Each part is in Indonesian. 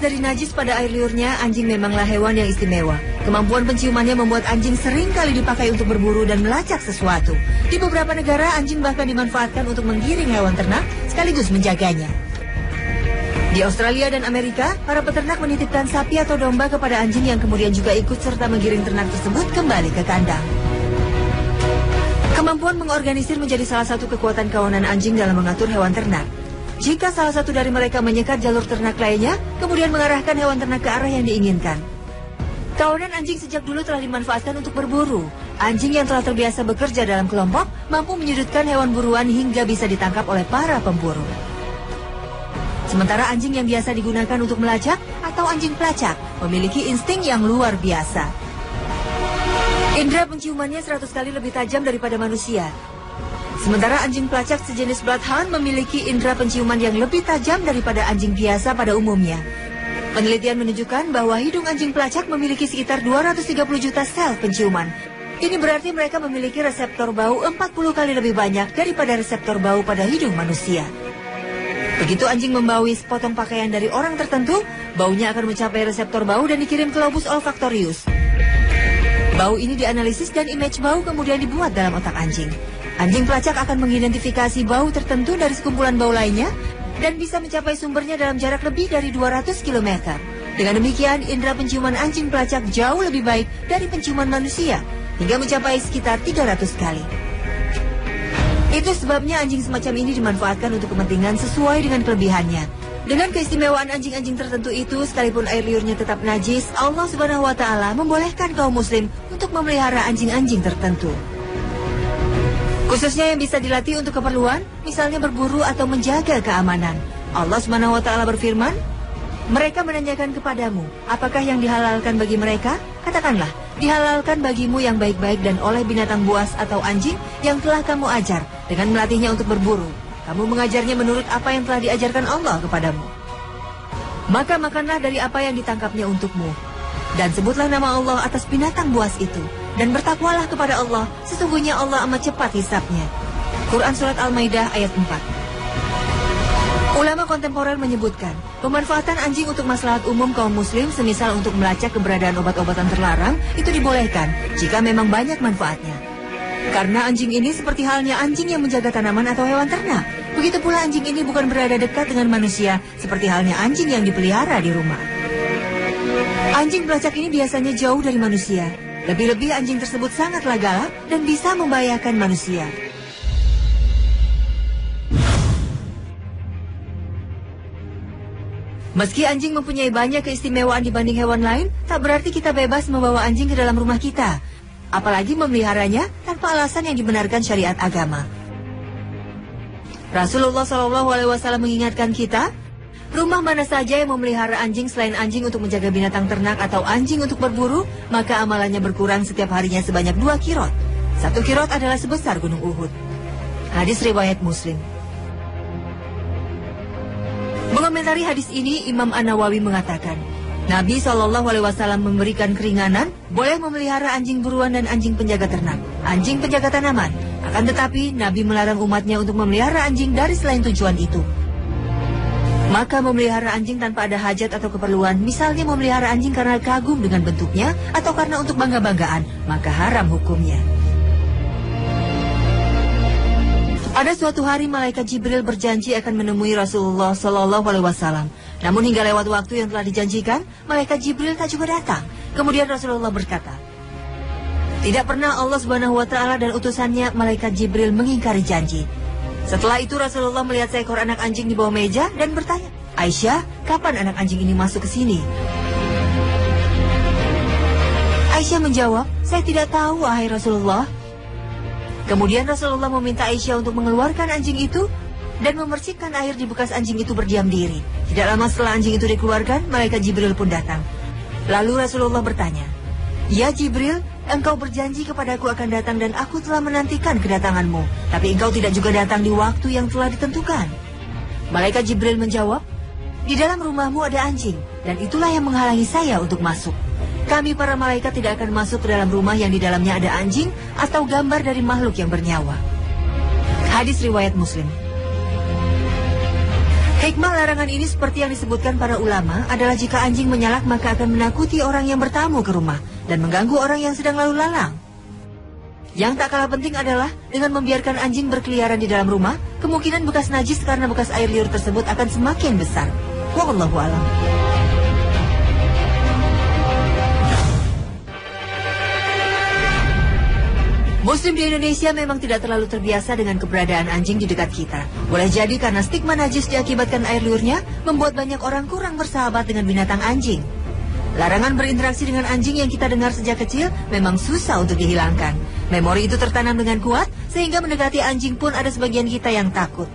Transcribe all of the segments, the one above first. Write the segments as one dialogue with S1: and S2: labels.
S1: dari najis pada air liurnya, anjing memanglah hewan yang istimewa. Kemampuan penciumannya membuat anjing sering kali dipakai untuk berburu dan melacak sesuatu. Di beberapa negara, anjing bahkan dimanfaatkan untuk menggiring hewan ternak sekaligus menjaganya. Di Australia dan Amerika, para peternak menitipkan sapi atau domba kepada anjing yang kemudian juga ikut serta menggiring ternak tersebut kembali ke kandang. Kemampuan mengorganisir menjadi salah satu kekuatan kawanan anjing dalam mengatur hewan ternak. Jika salah satu dari mereka menyekat jalur ternak lainnya, kemudian mengarahkan hewan ternak ke arah yang diinginkan. Kawanan anjing sejak dulu telah dimanfaatkan untuk berburu. Anjing yang telah terbiasa bekerja dalam kelompok mampu menyudutkan hewan buruan hingga bisa ditangkap oleh para pemburu. Sementara anjing yang biasa digunakan untuk melacak atau anjing pelacak memiliki insting yang luar biasa. Indra penciumannya 100 kali lebih tajam daripada manusia. Sementara anjing pelacak sejenis bloodhound memiliki indera penciuman yang lebih tajam daripada anjing biasa pada umumnya. Penelitian menunjukkan bahwa hidung anjing pelacak memiliki sekitar 230 juta sel penciuman. Ini berarti mereka memiliki reseptor bau 40 kali lebih banyak daripada reseptor bau pada hidung manusia. Begitu anjing membaui sepotong pakaian dari orang tertentu, baunya akan mencapai reseptor bau dan dikirim ke lobus olfaktorius. Bau ini dianalisis dan image bau kemudian dibuat dalam otak anjing. Anjing pelacak akan mengidentifikasi bau tertentu dari sekumpulan bau lainnya dan bisa mencapai sumbernya dalam jarak lebih dari 200 km. Dengan demikian, indera penciuman anjing pelacak jauh lebih baik dari penciuman manusia, hingga mencapai sekitar 300 kali. Itu sebabnya anjing semacam ini dimanfaatkan untuk kepentingan sesuai dengan kelebihannya. Dengan keistimewaan anjing-anjing tertentu itu, sekalipun air liurnya tetap najis, Allah Subhanahu wa Ta'ala membolehkan kaum muslim untuk memelihara anjing-anjing tertentu. Khususnya yang bisa dilatih untuk keperluan, misalnya berburu atau menjaga keamanan. Allah Subhanahu wa Ta'ala berfirman, mereka menanyakan kepadamu, apakah yang dihalalkan bagi mereka? Katakanlah, dihalalkan bagimu yang baik-baik dan oleh binatang buas atau anjing yang telah kamu ajar dengan melatihnya untuk berburu. Kamu mengajarnya menurut apa yang telah diajarkan Allah kepadamu. Maka makanlah dari apa yang ditangkapnya untukmu. Dan sebutlah nama Allah atas binatang buas itu. Dan bertakwalah kepada Allah, sesungguhnya Allah amat cepat hisabnya. Quran Surat Al-Maidah ayat 4. Ulama kontemporer menyebutkan, pemanfaatan anjing untuk maslahat umum kaum muslim, semisal untuk melacak keberadaan obat-obatan terlarang, itu dibolehkan jika memang banyak manfaatnya. Karena anjing ini seperti halnya anjing yang menjaga tanaman atau hewan ternak. Begitu pula anjing ini bukan berada dekat dengan manusia, seperti halnya anjing yang dipelihara di rumah. Anjing pelacak ini biasanya jauh dari manusia. Lebih-lebih anjing tersebut sangatlah galak dan bisa membahayakan manusia. Meski anjing mempunyai banyak keistimewaan dibanding hewan lain, tak berarti kita bebas membawa anjing ke dalam rumah kita. Apalagi memeliharanya tanpa alasan yang dibenarkan syariat agama. Rasulullah SAW mengingatkan kita, rumah mana saja yang memelihara anjing selain anjing untuk menjaga binatang ternak atau anjing untuk berburu, maka amalannya berkurang setiap harinya sebanyak 2 kirot. 1 kirot adalah sebesar gunung Uhud. Hadis riwayat Muslim. Mengomentari hadis ini, Imam An-Nawawi mengatakan, Nabi SAW memberikan keringanan, boleh memelihara anjing buruan dan anjing penjaga ternak, anjing penjaga tanaman. Akan tetapi, Nabi melarang umatnya untuk memelihara anjing dari selain tujuan itu. Maka memelihara anjing tanpa ada hajat atau keperluan, misalnya memelihara anjing karena kagum dengan bentuknya atau karena untuk bangga-banggaan, maka haram hukumnya. Ada suatu hari malaikat Jibril berjanji akan menemui Rasulullah SAW. Namun hingga lewat waktu yang telah dijanjikan, malaikat Jibril tak juga datang. Kemudian Rasulullah berkata, tidak pernah Allah Subhanahu wa Ta'ala dan utusannya malaikat Jibril mengingkari janji. Setelah itu Rasulullah melihat seekor anak anjing di bawah meja dan bertanya, Aisyah, kapan anak anjing ini masuk ke sini? Aisyah menjawab, saya tidak tahu wahai Rasulullah. Kemudian Rasulullah meminta Aisyah untuk mengeluarkan anjing itu dan memercikkan air di bekas anjing itu berdiam diri. Tidak lama setelah anjing itu dikeluarkan, malaikat Jibril pun datang. Lalu Rasulullah bertanya, ya Jibril, engkau berjanji kepadaku akan datang dan aku telah menantikan kedatanganmu. Tapi engkau tidak juga datang di waktu yang telah ditentukan. Malaikat Jibril menjawab, di dalam rumahmu ada anjing dan itulah yang menghalangi saya untuk masuk. Kami para malaikat tidak akan masuk ke dalam rumah yang di dalamnya ada anjing atau gambar dari makhluk yang bernyawa. Hadis riwayat Muslim. Hikmah larangan ini seperti yang disebutkan para ulama adalah jika anjing menyalak maka akan menakuti orang yang bertamu ke rumah dan mengganggu orang yang sedang lalu lalang. Yang tak kalah penting adalah dengan membiarkan anjing berkeliaran di dalam rumah, kemungkinan bekas najis karena bekas air liur tersebut akan semakin besar. Wallahu a'lam. Muslim di Indonesia memang tidak terlalu terbiasa dengan keberadaan anjing di dekat kita. Boleh jadi karena stigma najis diakibatkan air liurnya, membuat banyak orang kurang bersahabat dengan binatang anjing. Larangan berinteraksi dengan anjing yang kita dengar sejak kecil memang susah untuk dihilangkan. Memori itu tertanam dengan kuat, sehingga mendekati anjing pun ada sebagian kita yang takut.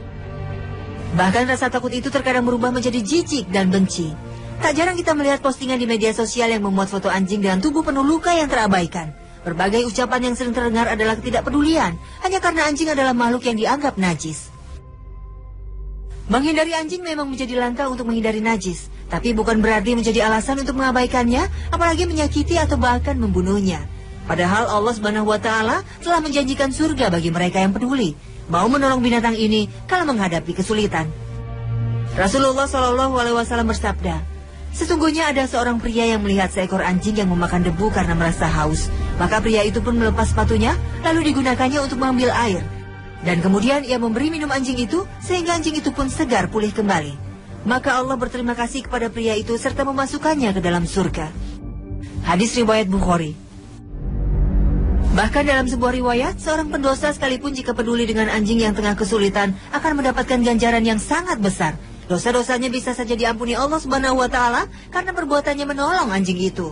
S1: Bahkan rasa takut itu terkadang berubah menjadi jijik dan benci. Tak jarang kita melihat postingan di media sosial yang memuat foto anjing dengan tubuh penuh luka yang terabaikan. Berbagai ucapan yang sering terdengar adalah ketidakpedulian, hanya karena anjing adalah makhluk yang dianggap najis. Menghindari anjing memang menjadi langkah untuk menghindari najis, tapi bukan berarti menjadi alasan untuk mengabaikannya, apalagi menyakiti atau bahkan membunuhnya. Padahal Allah Subhanahu wa Ta'ala telah menjanjikan surga bagi mereka yang peduli, mau menolong binatang ini kalau menghadapi kesulitan. Rasulullah SAW bersabda, sesungguhnya ada seorang pria yang melihat seekor anjing yang memakan debu karena merasa haus. Maka pria itu pun melepas sepatunya, lalu digunakannya untuk mengambil air. Dan kemudian ia memberi minum anjing itu, sehingga anjing itu pun segar pulih kembali. Maka Allah berterima kasih kepada pria itu serta memasukkannya ke dalam surga. Hadis riwayat Bukhari. Bahkan dalam sebuah riwayat, seorang pendosa sekalipun jika peduli dengan anjing yang tengah kesulitan, akan mendapatkan ganjaran yang sangat besar. Dosa-dosanya bisa saja diampuni Allah Subhanahu wa Ta'ala karena perbuatannya menolong anjing itu.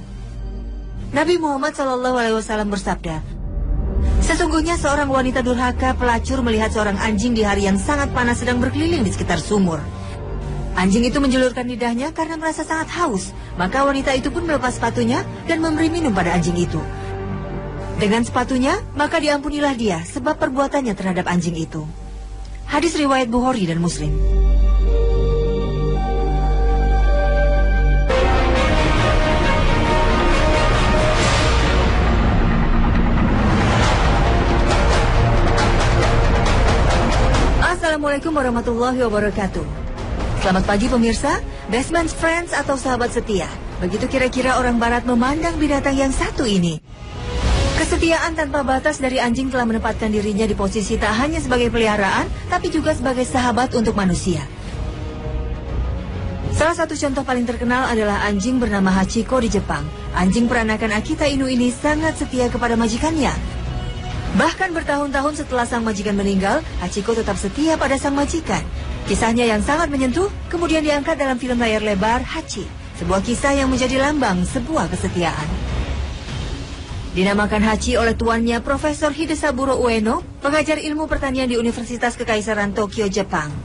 S1: Nabi Muhammad SAW bersabda, sesungguhnya seorang wanita durhaka pelacur melihat seorang anjing di hari yang sangat panas sedang berkeliling di sekitar sumur. Anjing itu menjulurkan lidahnya karena merasa sangat haus, maka wanita itu pun melepas sepatunya dan memberi minum pada anjing itu. Dengan sepatunya, maka diampunilah dia sebab perbuatannya terhadap anjing itu. Hadis riwayat Bukhari dan Muslim. Assalamualaikum warahmatullahi wabarakatuh. Selamat pagi pemirsa, best man friends atau sahabat setia. Begitu kira-kira orang barat memandang binatang yang satu ini. Kesetiaan tanpa batas dari anjing telah menempatkan dirinya di posisi tak hanya sebagai peliharaan, tapi juga sebagai sahabat untuk manusia. Salah satu contoh paling terkenal adalah anjing bernama Hachiko di Jepang. Anjing peranakan Akita Inu ini sangat setia kepada majikannya. Bahkan bertahun-tahun setelah sang majikan meninggal, Hachiko tetap setia pada sang majikan. Kisahnya yang sangat menyentuh kemudian diangkat dalam film layar lebar Hachi, sebuah kisah yang menjadi lambang sebuah kesetiaan. Dinamakan Hachi oleh tuannya Profesor Hidesaburo Ueno, pengajar ilmu pertanian di Universitas Kekaisaran Tokyo, Jepang.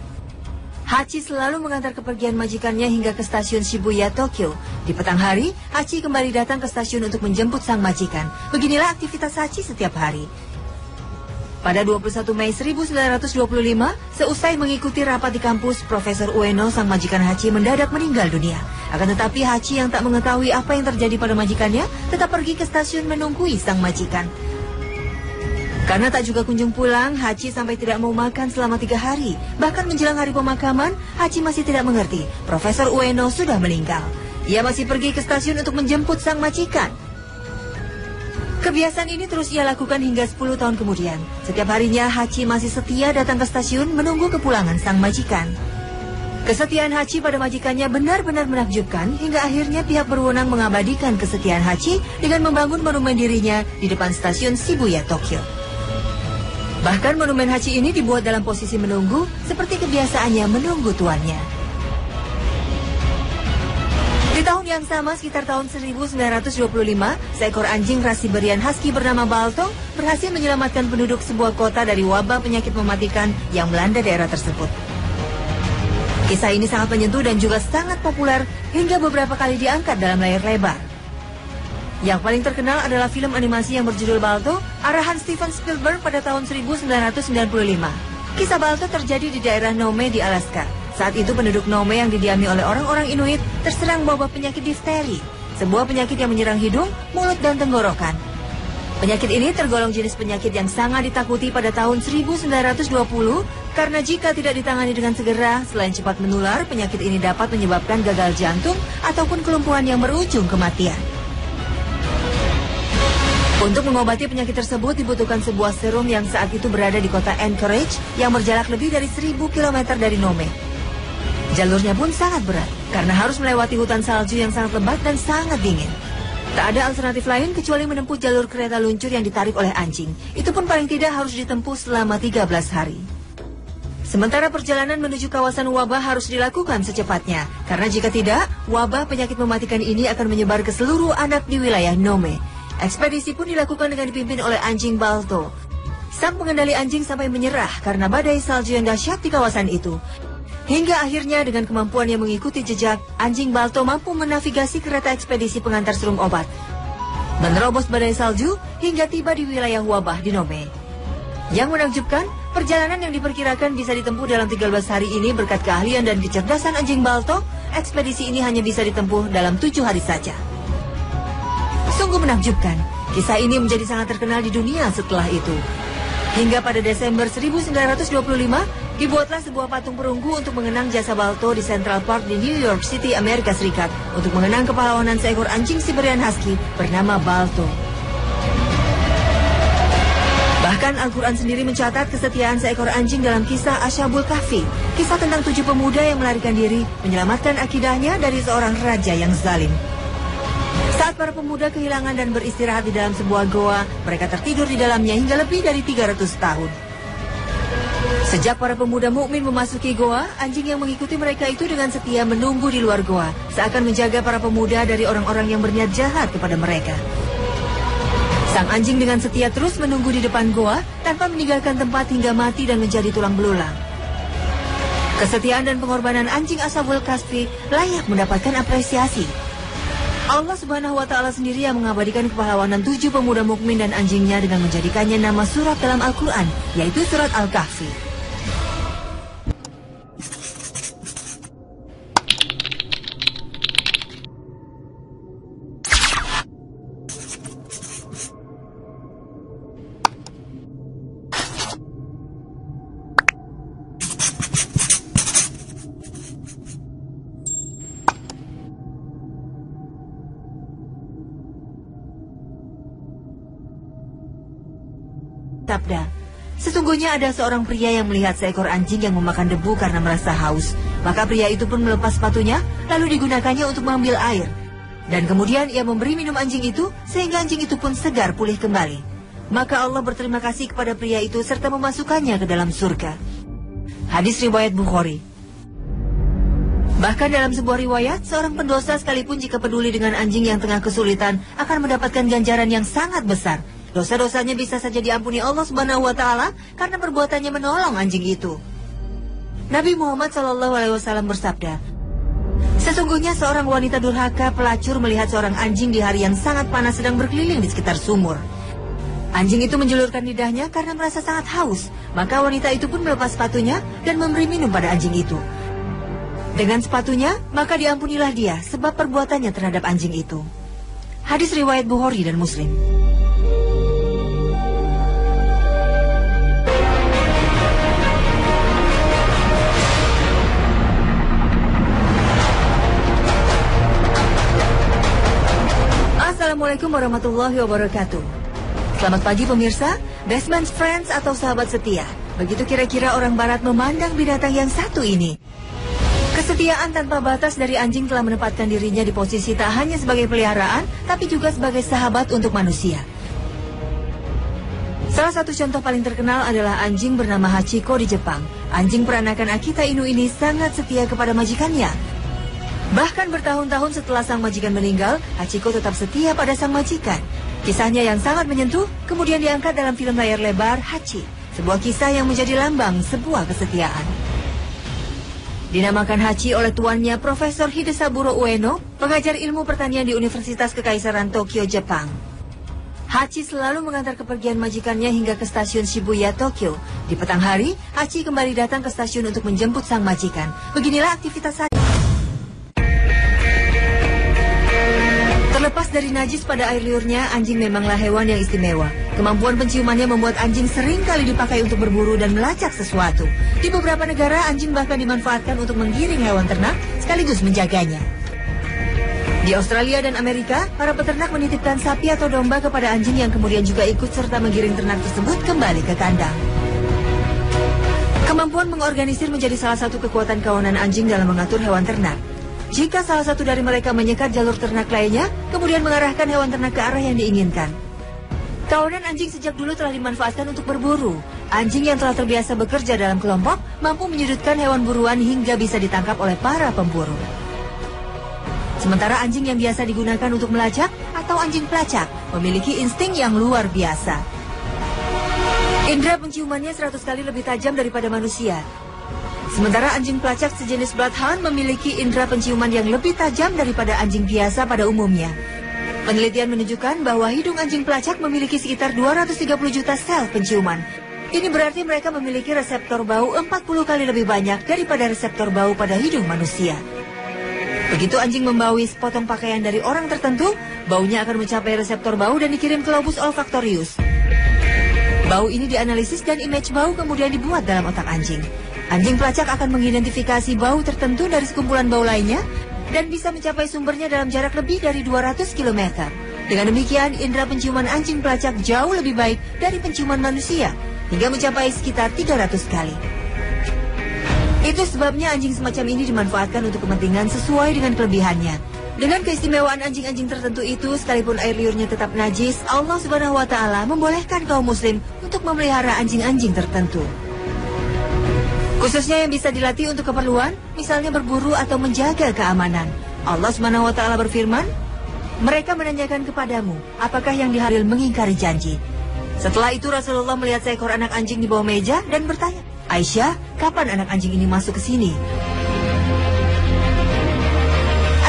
S1: Hachi selalu mengantar kepergian majikannya hingga ke stasiun Shibuya, Tokyo. Di petang hari, Hachi kembali datang ke stasiun untuk menjemput sang majikan. Beginilah aktivitas Hachi setiap hari. Pada 21 Mei 1925, seusai mengikuti rapat di kampus, Profesor Ueno, sang majikan Hachi, mendadak meninggal dunia. Akan tetapi Hachi yang tak mengetahui apa yang terjadi pada majikannya, tetap pergi ke stasiun menunggui sang majikan. Karena tak juga kunjung pulang, Hachi sampai tidak mau makan selama 3 hari. Bahkan menjelang hari pemakaman, Hachi masih tidak mengerti Profesor Ueno sudah meninggal. Ia masih pergi ke stasiun untuk menjemput sang majikan. Kebiasaan ini terus ia lakukan hingga 10 tahun kemudian. Setiap harinya Hachi masih setia datang ke stasiun menunggu kepulangan sang majikan. Kesetiaan Hachi pada majikannya benar-benar menakjubkan hingga akhirnya pihak berwenang mengabadikan kesetiaan Hachi dengan membangun monumen dirinya di depan stasiun Shibuya, Tokyo. Bahkan monumen Hachi ini dibuat dalam posisi menunggu seperti kebiasaannya menunggu tuannya. Di tahun yang sama, sekitar tahun 1925, seekor anjing ras Siberian Husky bernama Balto berhasil menyelamatkan penduduk sebuah kota dari wabah penyakit mematikan yang melanda daerah tersebut. Kisah ini sangat menyentuh dan juga sangat populer hingga beberapa kali diangkat dalam layar lebar. Yang paling terkenal adalah film animasi yang berjudul Balto, arahan Steven Spielberg pada tahun 1995. Kisah Balto terjadi di daerah Nome di Alaska. Saat itu penduduk Nome yang didiami oleh orang-orang Inuit terserang wabah penyakit difteri, sebuah penyakit yang menyerang hidung, mulut, dan tenggorokan. Penyakit ini tergolong jenis penyakit yang sangat ditakuti pada tahun 1920 karena jika tidak ditangani dengan segera, selain cepat menular, penyakit ini dapat menyebabkan gagal jantung ataupun kelumpuhan yang berujung kematian. Untuk mengobati penyakit tersebut dibutuhkan sebuah serum yang saat itu berada di kota Anchorage yang berjarak lebih dari 1000 km dari Nome. Jalurnya pun sangat berat karena harus melewati hutan salju yang sangat lebat dan sangat dingin. Tak ada alternatif lain kecuali menempuh jalur kereta luncur yang ditarik oleh anjing. Itu pun paling tidak harus ditempuh selama 13 hari. Sementara perjalanan menuju kawasan wabah harus dilakukan secepatnya. Karena jika tidak, wabah penyakit mematikan ini akan menyebar ke seluruh anak di wilayah Nome. Ekspedisi pun dilakukan dengan dipimpin oleh anjing Balto. Sang pengendali anjing sampai menyerah karena badai salju yang dahsyat di kawasan itu. Hingga akhirnya dengan kemampuan yang mengikuti jejak, anjing Balto mampu menavigasi kereta ekspedisi pengantar serum obat, menerobos badai salju hingga tiba di wilayah wabah di Nome. Yang menakjubkan, perjalanan yang diperkirakan bisa ditempuh dalam 13 hari ini berkat keahlian dan kecerdasan anjing Balto, ekspedisi ini hanya bisa ditempuh dalam 7 hari saja. Sungguh menakjubkan, kisah ini menjadi sangat terkenal di dunia setelah itu. Hingga pada Desember 1925, dibuatlah sebuah patung perunggu untuk mengenang jasa Balto di Central Park di New York City, Amerika Serikat, untuk mengenang kepahlawanan seekor anjing Siberian Husky bernama Balto. Bahkan Al-Quran sendiri mencatat kesetiaan seekor anjing dalam kisah Ashabul Kahfi, kisah tentang 7 pemuda yang melarikan diri, menyelamatkan akidahnya dari seorang raja yang zalim. Saat para pemuda kehilangan dan beristirahat di dalam sebuah goa, mereka tertidur di dalamnya hingga lebih dari 300 tahun. Sejak para pemuda mukmin memasuki goa, anjing yang mengikuti mereka itu dengan setia menunggu di luar goa, seakan menjaga para pemuda dari orang-orang yang berniat jahat kepada mereka. Sang anjing dengan setia terus menunggu di depan goa tanpa meninggalkan tempat hingga mati dan menjadi tulang belulang. Kesetiaan dan pengorbanan anjing Ashabul Kahfi layak mendapatkan apresiasi. Allah Subhanahu wa Ta'ala sendiri yang mengabadikan kepahlawanan 7 pemuda mukmin dan anjingnya dengan menjadikannya nama surat dalam Al-Quran, yaitu surat Al-Kahfi. Sabda, sesungguhnya ada seorang pria yang melihat seekor anjing yang memakan debu karena merasa haus. Maka pria itu pun melepas sepatunya, lalu digunakannya untuk mengambil air. Dan kemudian ia memberi minum anjing itu, sehingga anjing itu pun segar pulih kembali. Maka Allah berterima kasih kepada pria itu serta memasukkannya ke dalam surga. Hadis riwayat Bukhari. Bahkan dalam sebuah riwayat, seorang pendosa sekalipun jika peduli dengan anjing yang tengah kesulitan, akan mendapatkan ganjaran yang sangat besar. Dosa-dosanya bisa saja diampuni Allah Subhanahu wa Ta'ala karena perbuatannya menolong anjing itu. Nabi Muhammad SAW bersabda, sesungguhnya seorang wanita durhaka pelacur melihat seorang anjing di hari yang sangat panas sedang berkeliling di sekitar sumur. Anjing itu menjulurkan lidahnya karena merasa sangat haus. Maka wanita itu pun melepas sepatunya dan memberi minum pada anjing itu. Dengan sepatunya, maka diampunilah dia sebab perbuatannya terhadap anjing itu. Hadis riwayat Bukhari dan Muslim. Assalamualaikum warahmatullahi wabarakatuh. Selamat pagi pemirsa, best man's friends atau sahabat setia. Begitu kira-kira orang barat memandang binatang yang satu ini. Kesetiaan tanpa batas dari anjing telah menempatkan dirinya di posisi tak hanya sebagai peliharaan, tapi juga sebagai sahabat untuk manusia. Salah satu contoh paling terkenal adalah anjing bernama Hachiko di Jepang. Anjing peranakan Akita Inu ini sangat setia kepada majikannya. Bahkan bertahun-tahun setelah sang majikan meninggal, Hachiko tetap setia pada sang majikan. Kisahnya yang sangat menyentuh kemudian diangkat dalam film layar lebar Hachi, sebuah kisah yang menjadi lambang sebuah kesetiaan. Dinamakan Hachi oleh tuannya Profesor Hidesaburo Ueno, pengajar ilmu pertanian di Universitas Kekaisaran Tokyo, Jepang. Hachi selalu mengantar kepergian majikannya hingga ke stasiun Shibuya, Tokyo. Di petang hari, Hachi kembali datang ke stasiun untuk menjemput sang majikan. Beginilah aktivitas Hachi. Terlepas Terlepas dari najis pada air liurnya, anjing memanglah hewan yang istimewa. Kemampuan penciumannya membuat anjing sering kali dipakai untuk berburu dan melacak sesuatu. Di beberapa negara, anjing bahkan dimanfaatkan untuk menggiring hewan ternak sekaligus menjaganya. Di Australia dan Amerika, para peternak menitipkan sapi atau domba kepada anjing yang kemudian juga ikut serta menggiring ternak tersebut kembali ke kandang. Kemampuan mengorganisir menjadi salah satu kekuatan kawanan anjing dalam mengatur hewan ternak. Jika salah satu dari mereka menyekat jalur ternak lainnya, kemudian mengarahkan hewan ternak ke arah yang diinginkan. Kawanan anjing sejak dulu telah dimanfaatkan untuk berburu. Anjing yang telah terbiasa bekerja dalam kelompok mampu menyudutkan hewan buruan hingga bisa ditangkap oleh para pemburu. Sementara anjing yang biasa digunakan untuk melacak atau anjing pelacak memiliki insting yang luar biasa. Indra penciumannya 100 kali lebih tajam daripada manusia. Sementara anjing pelacak sejenis bloodhound memiliki indera penciuman yang lebih tajam daripada anjing biasa pada umumnya. Penelitian menunjukkan bahwa hidung anjing pelacak memiliki sekitar 230 juta sel penciuman. Ini berarti mereka memiliki reseptor bau 40 kali lebih banyak daripada reseptor bau pada hidung manusia. Begitu anjing membaui sepotong pakaian dari orang tertentu, baunya akan mencapai reseptor bau dan dikirim ke lobus olfaktorius. Bau ini dianalisis dan image bau kemudian dibuat dalam otak anjing. Anjing pelacak akan mengidentifikasi bau tertentu dari sekumpulan bau lainnya dan bisa mencapai sumbernya dalam jarak lebih dari 200 km. Dengan demikian, indera penciuman anjing pelacak jauh lebih baik dari penciuman manusia, hingga mencapai sekitar 300 kali. Itu sebabnya anjing semacam ini dimanfaatkan untuk kepentingan sesuai dengan kelebihannya. Dengan keistimewaan anjing-anjing tertentu itu, sekalipun air liurnya tetap najis, Allah Subhanahu wa Ta'ala membolehkan kaum muslim untuk memelihara anjing-anjing tertentu. Khususnya yang bisa dilatih untuk keperluan, misalnya berburu atau menjaga keamanan. Allah Subhanahu wa Ta'ala berfirman, mereka menanyakan kepadamu, apakah yang diharil mengingkari janji. Setelah itu Rasulullah melihat seekor anak anjing di bawah meja dan bertanya, Aisyah, kapan anak anjing ini masuk ke sini?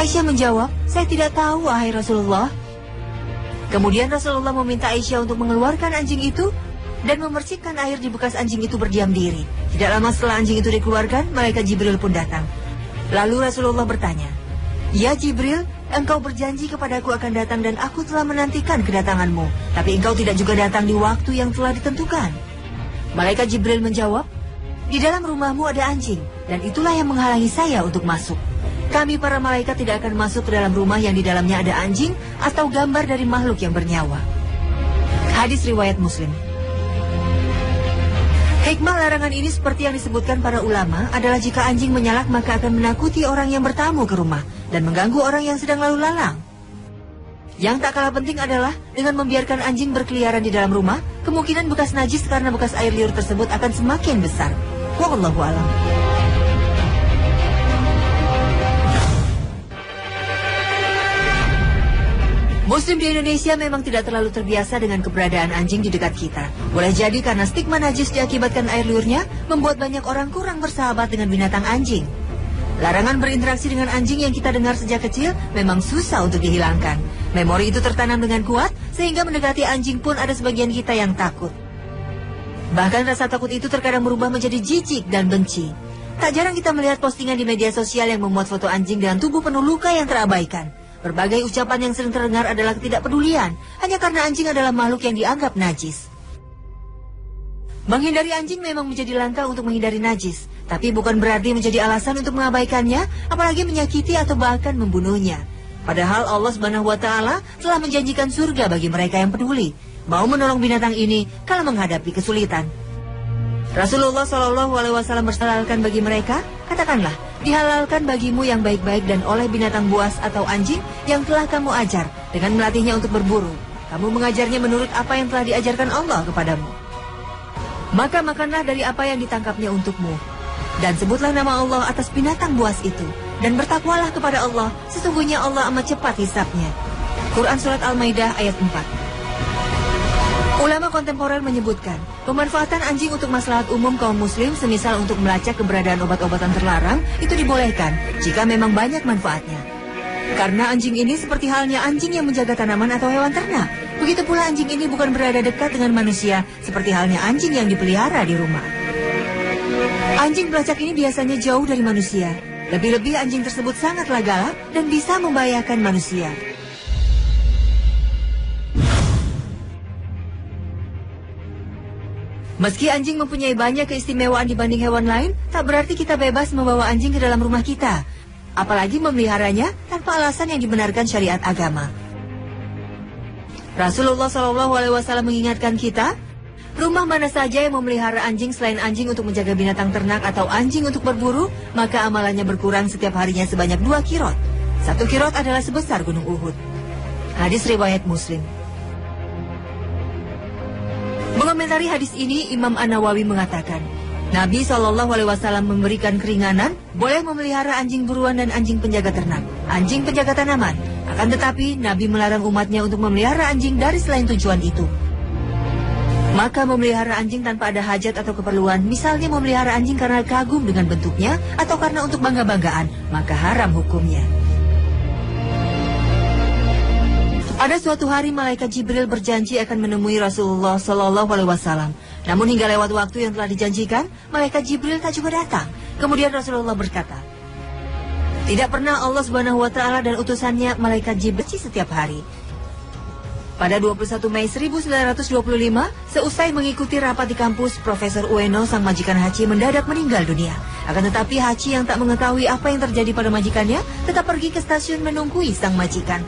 S1: Aisyah menjawab, saya tidak tahu, wahai Rasulullah. Kemudian Rasulullah meminta Aisyah untuk mengeluarkan anjing itu dan memercikkan air di bekas anjing itu berdiam diri. Tidak lama setelah anjing itu dikeluarkan, malaikat Jibril pun datang. Lalu Rasulullah bertanya, Ya Jibril, engkau berjanji kepadaku akan datang dan aku telah menantikan kedatanganmu, tapi engkau tidak juga datang di waktu yang telah ditentukan. Malaikat Jibril menjawab, di dalam rumahmu ada anjing, dan itulah yang menghalangi saya untuk masuk. Kami para malaikat tidak akan masuk ke dalam rumah yang di dalamnya ada anjing atau gambar dari makhluk yang bernyawa. Hadis riwayat Muslim. Hikmah larangan ini seperti yang disebutkan para ulama adalah jika anjing menyalak maka akan menakuti orang yang bertamu ke rumah dan mengganggu orang yang sedang lalu lalang. Yang tak kalah penting adalah dengan membiarkan anjing berkeliaran di dalam rumah, kemungkinan bekas najis karena bekas air liur tersebut akan semakin besar. Wallahu a'lam. Muslim di Indonesia memang tidak terlalu terbiasa dengan keberadaan anjing di dekat kita. Boleh jadi karena stigma najis diakibatkan air liurnya membuat banyak orang kurang bersahabat dengan binatang anjing. Larangan berinteraksi dengan anjing yang kita dengar sejak kecil memang susah untuk dihilangkan. Memori itu tertanam dengan kuat sehingga mendekati anjing pun ada sebagian kita yang takut. Bahkan rasa takut itu terkadang berubah menjadi jijik dan benci. Tak jarang kita melihat postingan di media sosial yang memuat foto anjing dengan tubuh penuh luka yang terabaikan. Berbagai ucapan yang sering terdengar adalah ketidakpedulian, hanya karena anjing adalah makhluk yang dianggap najis. Menghindari anjing memang menjadi langkah untuk menghindari najis, tapi bukan berarti menjadi alasan untuk mengabaikannya, apalagi menyakiti atau bahkan membunuhnya. Padahal Allah Subhanahu wa Ta'ala telah menjanjikan surga bagi mereka yang peduli, mau menolong binatang ini kalau menghadapi kesulitan. Rasulullah SAW bersalalkan bagi mereka, katakanlah, dihalalkan bagimu yang baik-baik dan oleh binatang buas atau anjing yang telah kamu ajar dengan melatihnya untuk berburu. Kamu mengajarnya menurut apa yang telah diajarkan Allah kepadamu. Maka makanlah dari apa yang ditangkapnya untukmu. Dan sebutlah nama Allah atas binatang buas itu. Dan bertakwalah kepada Allah, sesungguhnya Allah amat cepat hisabnya. Quran Surat Al-Maidah ayat 4. Ulama kontemporer menyebutkan, pemanfaatan anjing untuk maslahat umum kaum muslim semisal untuk melacak keberadaan obat-obatan terlarang itu dibolehkan jika memang banyak manfaatnya. Karena anjing ini seperti halnya anjing yang menjaga tanaman atau hewan ternak. Begitu pula anjing ini bukan berada dekat dengan manusia seperti halnya anjing yang dipelihara di rumah. Anjing pelacak ini biasanya jauh dari manusia. Lebih-lebih anjing tersebut sangatlah galak dan bisa membahayakan manusia. Meski anjing mempunyai banyak keistimewaan dibanding hewan lain, tak berarti kita bebas membawa anjing ke dalam rumah kita, apalagi memeliharanya tanpa alasan yang dibenarkan syariat agama. Rasulullah SAW mengingatkan kita, rumah mana saja yang memelihara anjing selain anjing untuk menjaga binatang ternak atau anjing untuk berburu, maka amalannya berkurang setiap harinya sebanyak 2 kirot. 1 kirot adalah sebesar gunung Uhud. Hadis riwayat Muslim. Mengomentari hadis ini, Imam An-Nawawi mengatakan, Nabi SAW memberikan keringanan, boleh memelihara anjing buruan dan anjing penjaga ternak, anjing penjaga tanaman. Akan tetapi, Nabi melarang umatnya untuk memelihara anjing dari selain tujuan itu. Maka memelihara anjing tanpa ada hajat atau keperluan, misalnya memelihara anjing karena kagum dengan bentuknya atau karena untuk bangga-banggaan, maka haram hukumnya. Pada suatu hari malaikat Jibril berjanji akan menemui Rasulullah SAW. Namun hingga lewat waktu yang telah dijanjikan, malaikat Jibril tak juga datang. Kemudian Rasulullah berkata, tidak pernah Allah SWT dan utusannya malaikat Jibril setiap hari. Pada 21 Mei 1925, seusai mengikuti rapat di kampus, Profesor Ueno, sang majikan Hachi, mendadak meninggal dunia. Akan tetapi Hachi yang tak mengetahui apa yang terjadi pada majikannya, tetap pergi ke stasiun menunggui sang majikan.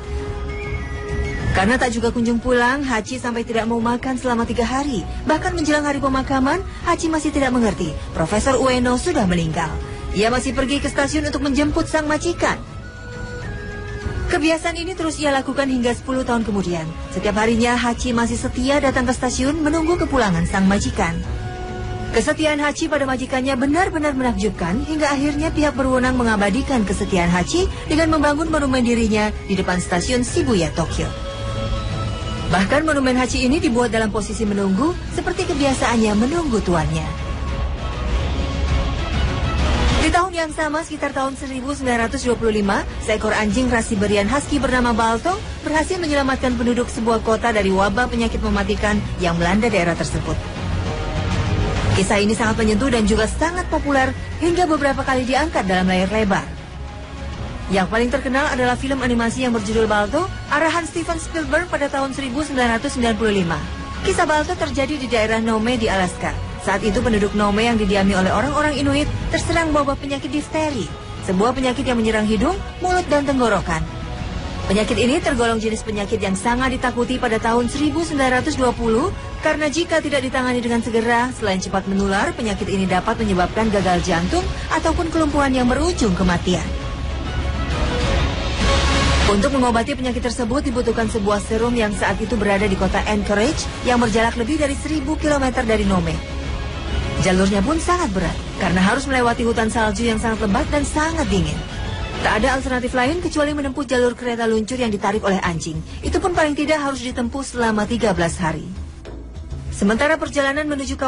S1: Karena tak juga kunjung pulang, Hachi sampai tidak mau makan selama 3 hari. Bahkan menjelang hari pemakaman, Hachi masih tidak mengerti Profesor Ueno sudah meninggal. Ia masih pergi ke stasiun untuk menjemput sang majikan. Kebiasaan ini terus ia lakukan hingga 10 tahun kemudian. Setiap harinya Hachi masih setia datang ke stasiun menunggu kepulangan sang majikan. Kesetiaan Hachi pada majikannya benar-benar menakjubkan, hingga akhirnya pihak berwenang mengabadikan kesetiaan Hachi dengan membangun monumen dirinya di depan stasiun Shibuya, Tokyo. Bahkan monumen Hachi ini dibuat dalam posisi menunggu, seperti kebiasaannya menunggu tuannya. Di tahun yang sama, sekitar tahun 1925, seekor anjing ras Siberian Husky bernama Balto berhasil menyelamatkan penduduk sebuah kota dari wabah penyakit mematikan yang melanda daerah tersebut. Kisah ini sangat menyentuh dan juga sangat populer hingga beberapa kali diangkat dalam layar lebar. Yang paling terkenal adalah film animasi yang berjudul Balto, arahan Steven Spielberg pada tahun 1995. Kisah Balto terjadi di daerah Nome di Alaska. Saat itu penduduk Nome yang didiami oleh orang-orang Inuit terserang wabah penyakit difteri, sebuah penyakit yang menyerang hidung, mulut, dan tenggorokan. Penyakit ini tergolong jenis penyakit yang sangat ditakuti pada tahun 1920, karena jika tidak ditangani dengan segera, selain cepat menular, penyakit ini dapat menyebabkan gagal jantung ataupun kelumpuhan yang berujung kematian. Untuk mengobati penyakit tersebut dibutuhkan sebuah serum yang saat itu berada di kota Anchorage yang berjarak lebih dari 1000 km dari Nome. Jalurnya pun sangat berat karena harus melewati hutan salju yang sangat lebat dan sangat dingin. Tak ada alternatif lain kecuali menempuh jalur kereta luncur yang ditarik oleh anjing. Itu pun paling tidak harus ditempuh selama 13 hari. Sementara perjalanan menuju kawasan